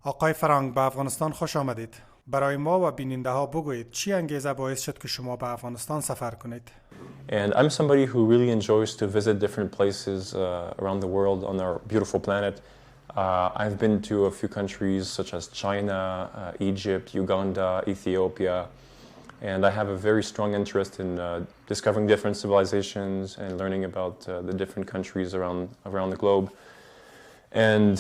آقای فرانک، به افغانستان خوش آمدید. برای ما و بیننده ها بگویید چی انگیزه باعث شد که شما به افغانستان سفر کنید؟ And I'm somebody who really enjoys to visit different places around the world on our beautiful planet. I've been to a few countries such as China, Egypt, Uganda, Ethiopia, and I have a very strong interest in discovering different civilizations and learning about the different countries around the globe. And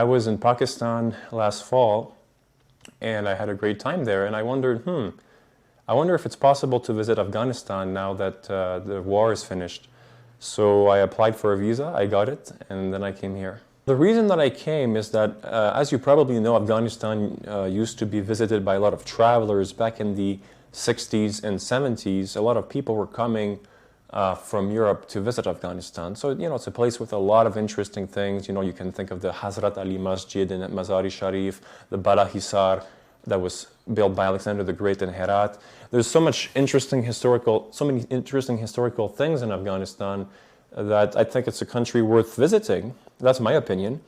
I was in Pakistan last fall, and I had a great time there, and I wondered, I wonder if it's possible to visit Afghanistan now that the war is finished. So I applied for a visa, I got it, and then I came here. The reason that I came is that, as you probably know, Afghanistan used to be visited by a lot of travelers back in the 60s and 70s. A lot of people were coming from Europe to visit Afghanistan. So, it's a place with a lot of interesting things. You can think of the Hazrat Ali Masjid in Mazar-e Sharif, the Bala Hisar that was built by Alexander the Great in Herat. There's so many interesting historical things in Afghanistan that I think it's a country worth visiting. That's my opinion.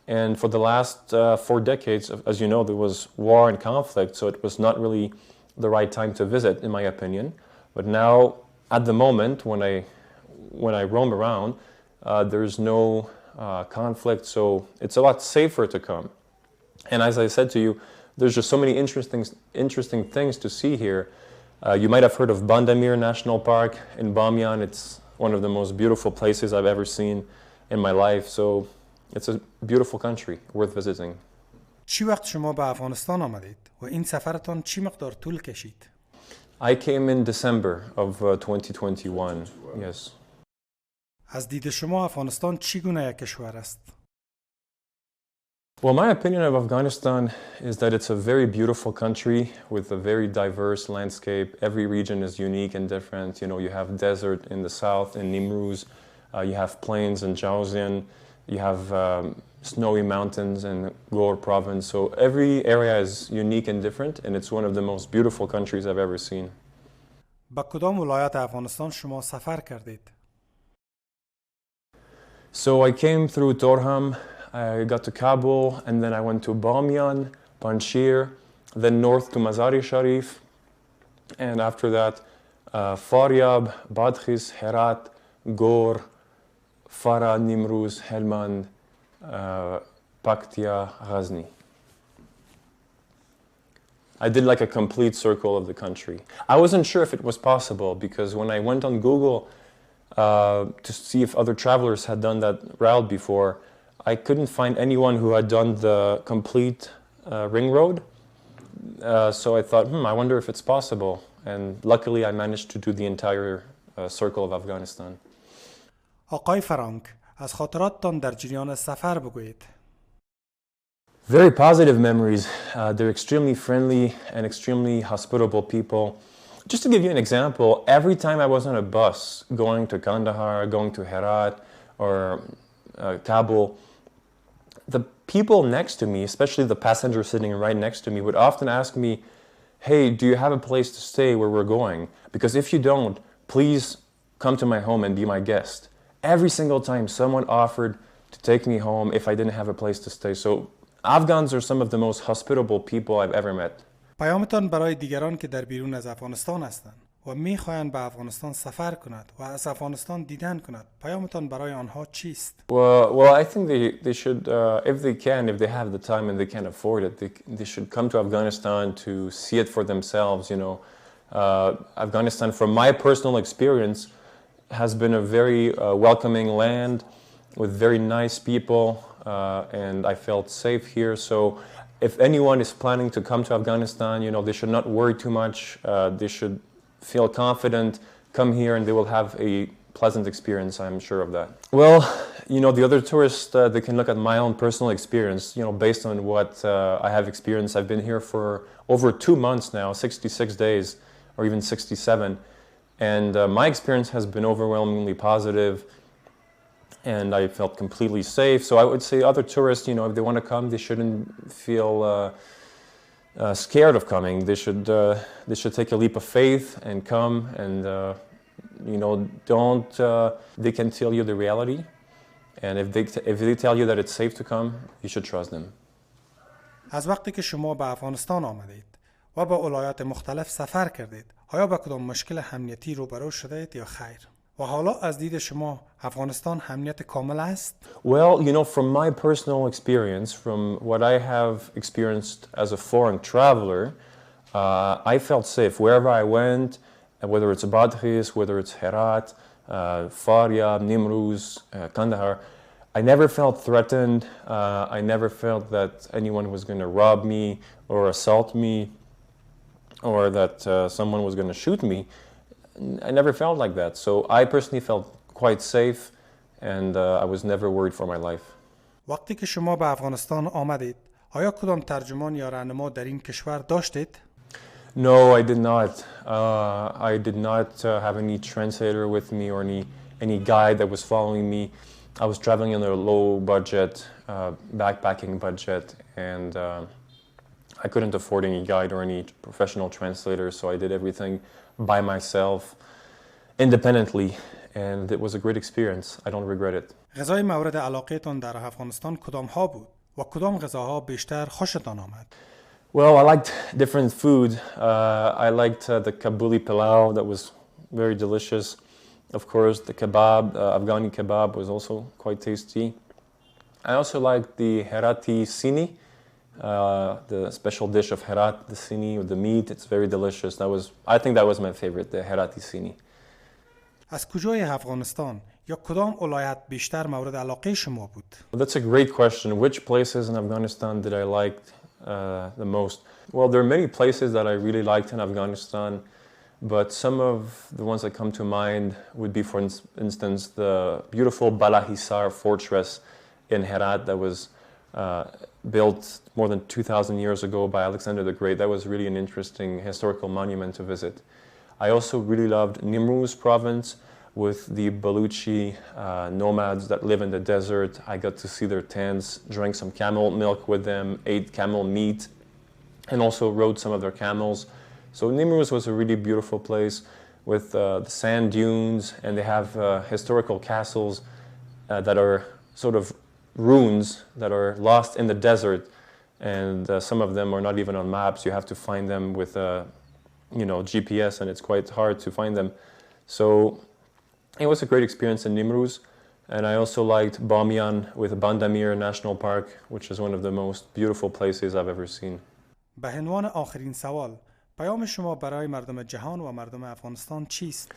And for the last 4 decades, as you know, there was war and conflict, so it was not really the right time to visit, in my opinion. But now, at the moment, when I roam around, there's no conflict, so it's a lot safer to come. And as I said to you, there's just so many interesting things to see here. You might have heard of Bandamir National Park in Bamyan. It's one of the most beautiful places I've ever seen in my life. So it's a beautiful country worth visiting. چی وقت شما به افغانستان آمدید و این سفرتان چی مقدار طول کشید؟ I came in December of 2021. Yes. از دید شما افغانستان چگونه یک کشور است؟ Well, my opinion of Afghanistan is that it's a very beautiful country with a very diverse landscape. Every region is unique and different. You have desert in the south in Nimruz. You have plains in Jauzian. You have snowy mountains in Ghor province. So every area is unique and different, and it's one of the most beautiful countries I've ever seen. به کدام ولایت افغانستان شما سفر کردید؟ So I came through Torham. I got to Kabul, and then I went to Bamyan, Panjshir, then north to Mazar-e Sharif, and after that, Faryab, Badkhis, Herat, Ghor, Farah, Nimruz, Helmand, Paktia, Ghazni. I did like a complete circle of the country. I wasn't sure if it was possible because when I went on Google to see if other travelers had done that route before, I couldn't find anyone who had done the complete ring road. So I thought, I wonder if it's possible. And luckily I managed to do the entire circle of Afghanistan. آقای فرانک، از خاطراتتان در جریان سفر بگویید. Very positive memories. They're extremely friendly and extremely hospitable people. Just to give you an example, every time I was on a bus going to Kandahar, going to Herat or Kabul, the people next to me, especially the passenger sitting right next to me, would often ask me, hey, do you have a place to stay where we're going? Because if you don't, please come to my home and be my guest. Every single time someone offered to take me home if I didn't have a place to stay. So Afghans are some of the most hospitable people I've ever met. پیامتان برای دیگران که در بیرون از افغانستان هستند و میخواهند به افغانستان سفر کند و از افغانستان دیدن کند، پیامتان برای آنها چیست؟ Well, I think they should, if they have the time and they can afford it, they should come to Afghanistan to see it for themselves. Afghanistan, from my personal experience, has been a very welcoming land with very nice people, and I felt safe here. So if anyone is planning to come to Afghanistan, they should not worry too much. They should feel confident, come here, and they will have a pleasant experience. I'm sure of that. Well, the other tourists, they can look at my own personal experience, based on what I have experienced. I've been here for over 2 months now, 66 days, or even 67. And my experience has been overwhelmingly positive, and I felt completely safe. So I would say other tourists, if they want to come, they shouldn't feel scared of coming. They should take a leap of faith and come, and don't. They can tell you the reality, and if they tell you that it's safe to come, you should trust them. از وقتی که شما به افغانستان آمدید و به ولایات مختلف سفر کردید، آیا با کدام مشکل امنیتی روبرو شدید یا خیر؟ و حالا از دید شما افغانستان امنیت کامل است؟ Well, you know, from my personal experience, from what I have experienced as a foreign traveler, I felt safe wherever I went, whether it's Badghis, whether it's Herat, Faryab, Nimruz, Kandahar. I never felt threatened. I never felt that anyone was going to rob me or assault me or that someone was going to shoot me. I never felt like that. So I personally felt quite safe and I was never worried for my life. وقتی که شما به افغانستان آمدید، آیا کدام ترجمان یا راهنما در این کشور داشتید؟ No, I did not. I did not have any translator with me or any guide that was following me. I was traveling on a low budget, backpacking budget, and I couldn't afford any guide or any professional translator, so I did everything by myself, independently, and it was a great experience. I don't regret it. غذای مورد علاقه‌تان در افغانستان کدام ها بود و کدام غذاها بیشتر خوشتان آمد؟ Well, I liked different food. I liked the Kabuli pilau, that was very delicious. Of course, the kebab, Afghani kebab was also quite tasty. I also liked the Herati sini, the special dish of Herat, the sini with the meat. It's very delicious. I think that was my favorite, the Herati sini. از کجای افغانستان یا کدام ولایت بیشتر مورد علاقه شما بود؟ That's a great question. Which places in Afghanistan did I like the most? Well, there are many places that I really liked in Afghanistan, but some of the ones that come to mind would be, for instance, the beautiful Balahisar fortress in Herat that was built more than 2,000 years ago by Alexander the Great. That was really an interesting historical monument to visit. I also really loved Nimruz province with the Baluchi nomads that live in the desert. I got to see their tents, drank some camel milk with them, ate camel meat, and also rode some of their camels. So Nimruz was a really beautiful place with the sand dunes, and they have historical castles that are sort of ruins that are lost in the desert, and some of them are not even on maps. You have to find them with GPS, and it's quite hard to find them. So it was a great experience in Nimruz, and I also liked Bamiyan with Bandamir National Park, which is one of the most beautiful places I've ever seen. به عنوان آخرین سوال، پیام شما برای مردم جهان و مردم افغانستان چیست؟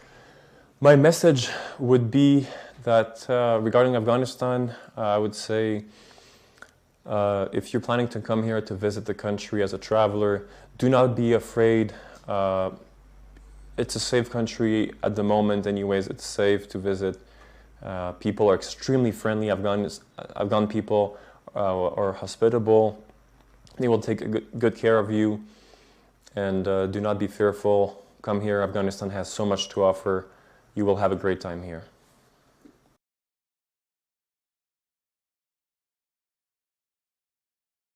My message would be that regarding Afghanistan, I would say if you're planning to come here to visit the country as a traveler, do not be afraid. It's a safe country at the moment anyways. It's safe to visit. People are extremely friendly. Afghan people are hospitable. They will take good care of you, and do not be fearful. Come here. Afghanistan has so much to offer. You will have a great time here.